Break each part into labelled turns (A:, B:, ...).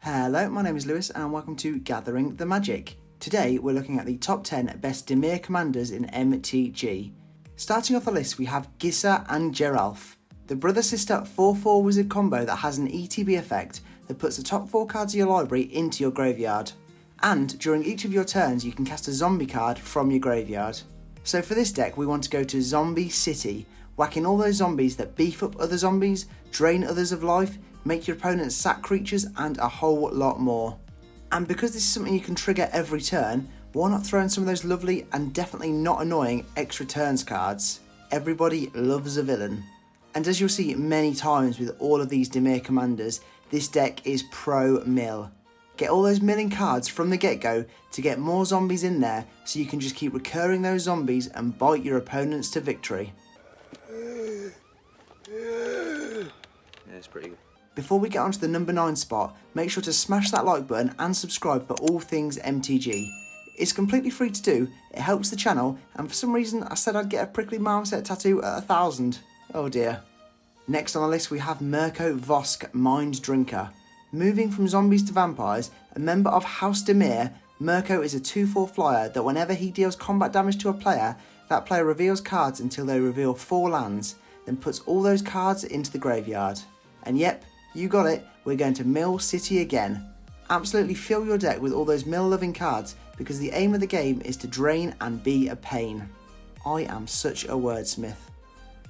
A: Hello, my name is Lewis and welcome to Gathering the Magic. Today we're looking at the top 10 best Dimir commanders in MTG. Starting off the list we have Gisa and Geralf, the brother-sister 4/4 wizard combo that has an ETB effect that puts the top 4 cards of your library into your graveyard. And during each of your turns you can cast a zombie card from your graveyard. So for this deck we want to go to Zombie City, whacking all those zombies that beef up other zombies, drain others of life, make your opponents sack creatures and a whole lot more. And because this is something you can trigger every turn, why not throw in some of those lovely and definitely not annoying extra turns cards? Everybody loves a villain. And as you'll see many times with all of these Dimir commanders, this deck is pro-mill. Get all those milling cards from the get-go to get more zombies in there so you can just keep recurring those zombies and bite your opponents to victory.
B: Yeah, it's pretty good.
A: Before we get onto the number 9 spot, make sure to smash that like button and subscribe for all things MTG. It's completely free to do, it helps the channel, and for some reason I said I'd get a prickly Marmoset tattoo at 1,000. Oh dear. Next on the list we have Murko Vosk, Mind Drinker. Moving from zombies to vampires, a member of House Dimir, Murko is a 2/4 flyer that whenever he deals combat damage to a player, that player reveals cards until they reveal 4 lands, then puts all those cards into the graveyard. And yep, you got it, we're going to Mill City again. Absolutely fill your deck with all those mill loving cards because the aim of the game is to drain and be a pain. I am such a wordsmith.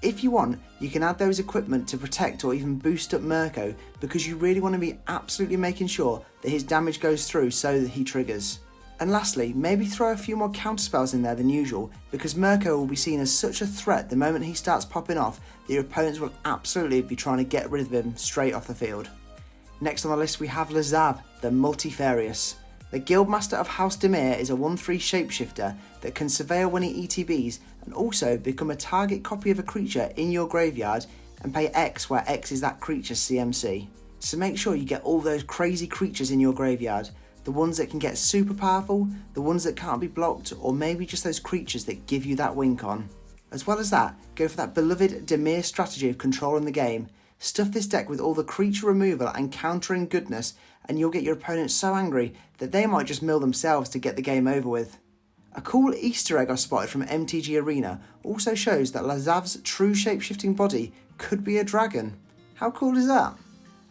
A: If you want, you can add those equipment to protect or even boost up Murko because you really want to be absolutely making sure that his damage goes through so that he triggers. And lastly, maybe throw a few more counterspells in there than usual because Murko will be seen as such a threat the moment he starts popping off that your opponents will absolutely be trying to get rid of him straight off the field. Next on the list we have Lazav, the Multifarious. The Guildmaster of House Dimir is a 1/3 shapeshifter that can surveil when he ETBs and also become a target copy of a creature in your graveyard and pay X where X is that creature's CMC. So make sure you get all those crazy creatures in your graveyard. The ones that can get super powerful, the ones that can't be blocked, or maybe just those creatures that give you that wink on. As well as that, go for that beloved Dimir strategy of controlling the game. Stuff this deck with all the creature removal and countering goodness, and you'll get your opponents so angry that they might just mill themselves to get the game over with. A cool Easter egg I spotted from MTG Arena also shows that Lazav's true shapeshifting body could be a dragon. How cool is that?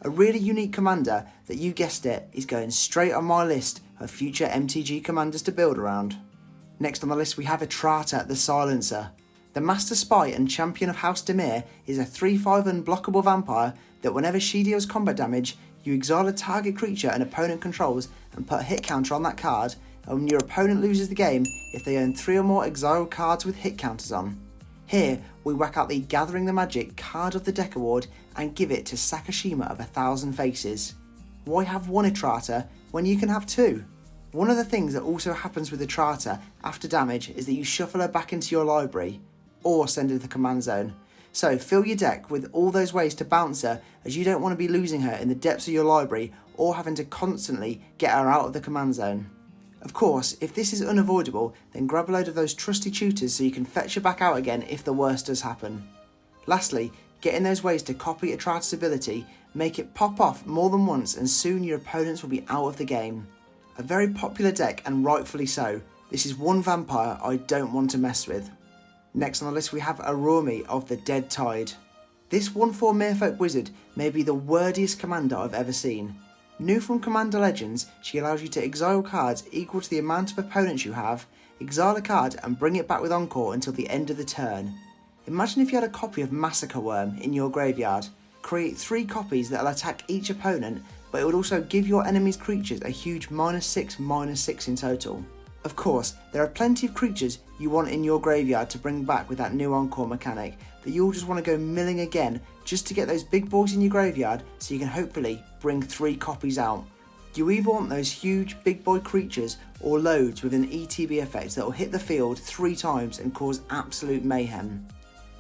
A: A really unique commander that, you guessed it, is going straight on my list of future MTG commanders to build around. Next on the list we have Atrata, the Silencer. The Master Spy and Champion of House Dimir is a 3/5 unblockable vampire that whenever she deals combat damage, you exile a target creature an opponent controls and put a hit counter on that card, and when your opponent loses the game, if they own 3 or more exiled cards with hit counters on. Here, we whack out the Gathering the Magic Card of the Deck award and give it to Sakashima of 1,000 Faces. Why have one Atrata when you can have 2? One of the things that also happens with Atrata after damage is that you shuffle her back into your library, or send her to the command zone. So fill your deck with all those ways to bounce her, as you don't want to be losing her in the depths of your library or having to constantly get her out of the command zone. Of course, if this is unavoidable, then grab a load of those trusty tutors so you can fetch her back out again if the worst does happen. Lastly, get in those ways to copy Atrata's ability, make it pop off more than once and soon your opponents will be out of the game. A very popular deck and rightfully so. This is one vampire I don't want to mess with. Next on the list we have Arumi of the Dead Tide. This 1/4 Merfolk Wizard may be the wordiest commander I've ever seen. New from Commander Legends, she allows you to exile cards equal to the amount of opponents you have, exile a card and bring it back with Encore until the end of the turn. Imagine if you had a copy of Massacre Worm in your graveyard. Create 3 copies that will attack each opponent, but it would also give your enemy's creatures a huge -6/-6 in total. Of course, there are plenty of creatures you want in your graveyard to bring back with that new Encore mechanic that you'll just want to go milling again just to get those big boys in your graveyard so you can hopefully bring 3 copies out. You either want those huge big boy creatures or loads with an ETB effect that will hit the field 3 times and cause absolute mayhem.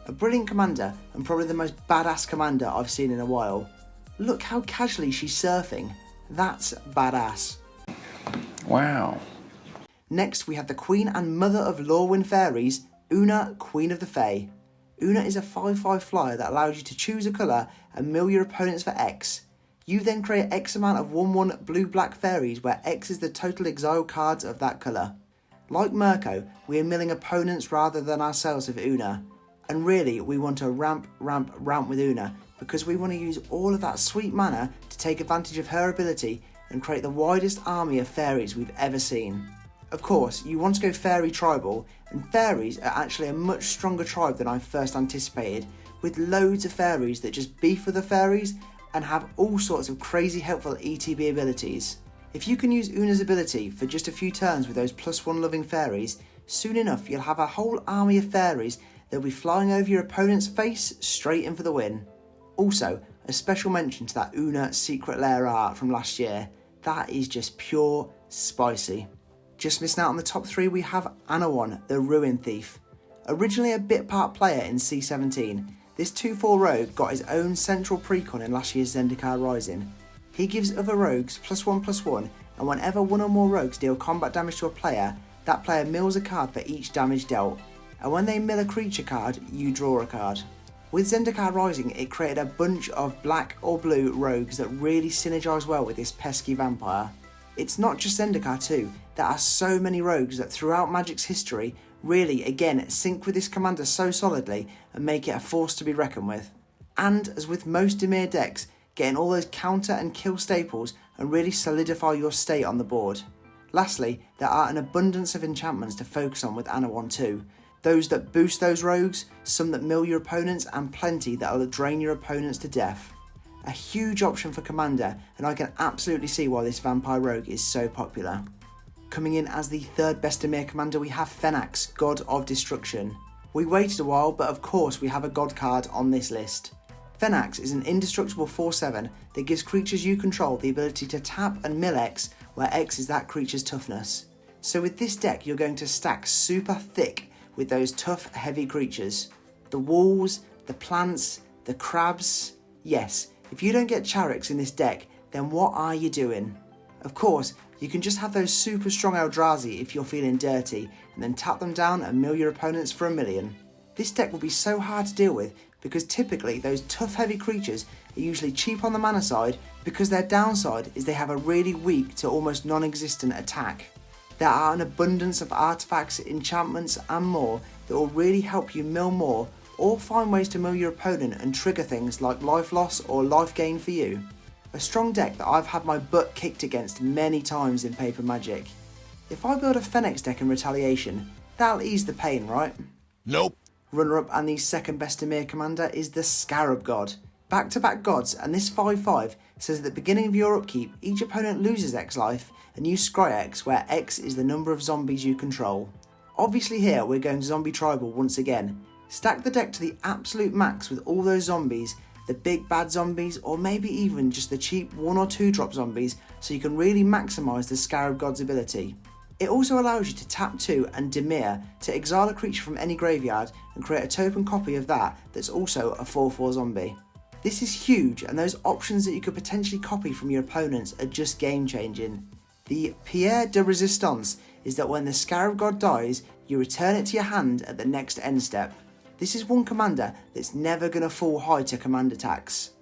A: A brilliant commander and probably the most badass commander I've seen in a while. Look how casually she's surfing. That's badass.
B: Wow.
A: Next we have the Queen and Mother of Lorwyn Fairies, Una, Queen of the Fae. Una is a 5/5 flyer that allows you to choose a colour and mill your opponents for X. You then create X amount of 1/1 blue-black fairies where X is the total exiled cards of that colour. Like Murko, we are milling opponents rather than ourselves with Una. And really, we want to ramp with Una because we want to use all of that sweet mana to take advantage of her ability and create the widest army of fairies we've ever seen. Of course, you want to go fairy tribal, and fairies are actually a much stronger tribe than I first anticipated, with loads of fairies that just beef with the fairies and have all sorts of crazy helpful ETB abilities. If you can use Una's ability for just a few turns with those +1 loving fairies, soon enough you'll have a whole army of fairies that will be flying over your opponent's face straight in for the win. Also, a special mention to that Una secret lair art from last year. That is just pure spicy. Just missing out on the top 3 we have Anawan, the Ruin Thief. Originally a bit part player in C17, this 2/4 rogue got his own central precon in last year's Zendikar Rising. He gives other rogues +1/+1, and whenever one or more rogues deal combat damage to a player, that player mills a card for each damage dealt. And when they mill a creature card, you draw a card. With Zendikar Rising, it created a bunch of black or blue rogues that really synergise well with this pesky vampire. It's not just Zendikar too, there are so many rogues that throughout Magic's history really, again, sync with this commander so solidly and make it a force to be reckoned with. And as with most Dimir decks, getting all those counter and kill staples and really solidify your state on the board. Lastly, there are an abundance of enchantments to focus on with Anawan too. Those that boost those rogues, some that mill your opponents, and plenty that will drain your opponents to death. A huge option for commander, and I can absolutely see why this vampire rogue is so popular. Coming in as the 3rd best Dimir commander we have Fenax, God of Destruction. We waited a while, but of course we have a god card on this list. Fenax is an indestructible 4/7 that gives creatures you control the ability to tap and mill X, where X is that creature's toughness. So with this deck you're going to stack super thick with those tough, heavy creatures. The walls, the plants, the crabs. Yes, if you don't get Charix in this deck, then what are you doing? Of course, you can just have those super strong Eldrazi if you're feeling dirty, and then tap them down and mill your opponents for 1,000,000. This deck will be so hard to deal with because typically those tough heavy creatures are usually cheap on the mana side because their downside is they have a really weak to almost non-existent attack. There are an abundance of artifacts, enchantments and more that will really help you mill more or find ways to mill your opponent and trigger things like life loss or life gain for you. A strong deck that I've had my butt kicked against many times in Paper Magic. If I build a Fenax deck in retaliation, that'll ease the pain, right?
C: Nope.
A: Runner-up and the 2nd best Dimir commander is the Scarab God. Back-to-back gods, and this 5/5 says at the beginning of your upkeep, each opponent loses X life, and you scry X, where X is the number of zombies you control. Obviously here we're going zombie tribal once again. Stack the deck to the absolute max with all those zombies, the big bad zombies, or maybe even just the cheap 1 or 2 drop zombies, so you can really maximise the Scarab God's ability. It also allows you to tap 2 and Dimir to exile a creature from any graveyard and create a token copy of that that's also a 4/4 zombie. This is huge, and those options that you could potentially copy from your opponents are just game changing. The Pierre de Resistance is that when the Scarab God dies, you return it to your hand at the next end step. This is one commander that's never going to fall high to command attacks.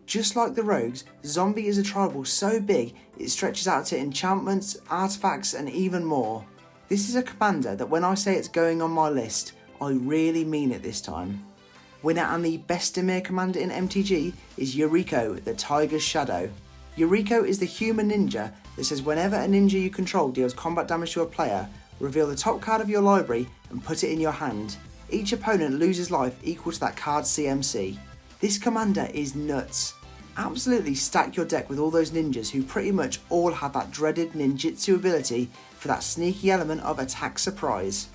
A: Just like the rogues, zombie is a tribal so big it stretches out to enchantments, artifacts and even more. This is a commander that when I say it's going on my list, I really mean it this time. Winner and the best Dimir commander in MTG is Eureko, the Tiger's Shadow. Eureko is the human ninja that says whenever a ninja you control deals combat damage to a player, reveal the top card of your library and put it in your hand. Each opponent loses life equal to that card's CMC. This commander is nuts. Absolutely stack your deck with all those ninjas who pretty much all have that dreaded ninjutsu ability for that sneaky element of attack surprise.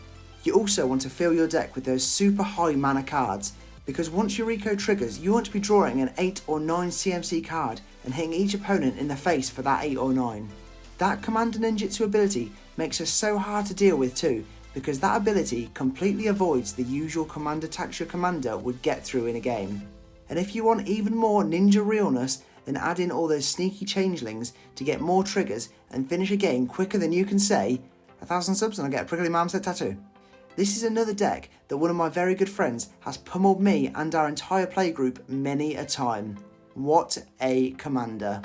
A: You also want to fill your deck with those super high mana cards, because once Eureko triggers, you want to be drawing an 8 or 9 CMC card and hitting each opponent in the face for that 8 or 9. That Commander Ninjutsu ability makes her so hard to deal with too, because that ability completely avoids the usual command attacks your commander would get through in a game. And if you want even more ninja realness, then add in all those sneaky changelings to get more triggers and finish a game quicker than you can say, 1,000 subs and I get a prickly Marmoset tattoo. This is another deck that one of my very good friends has pummeled me and our entire playgroup many a time. What a commander.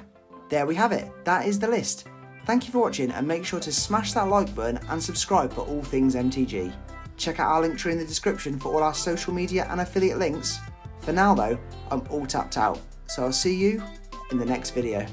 A: There we have it. That is the list. Thank you for watching, and make sure to smash that like button and subscribe for all things MTG. Check out our link tree in the description for all our social media and affiliate links. For now though, I'm all tapped out, so I'll see you in the next video.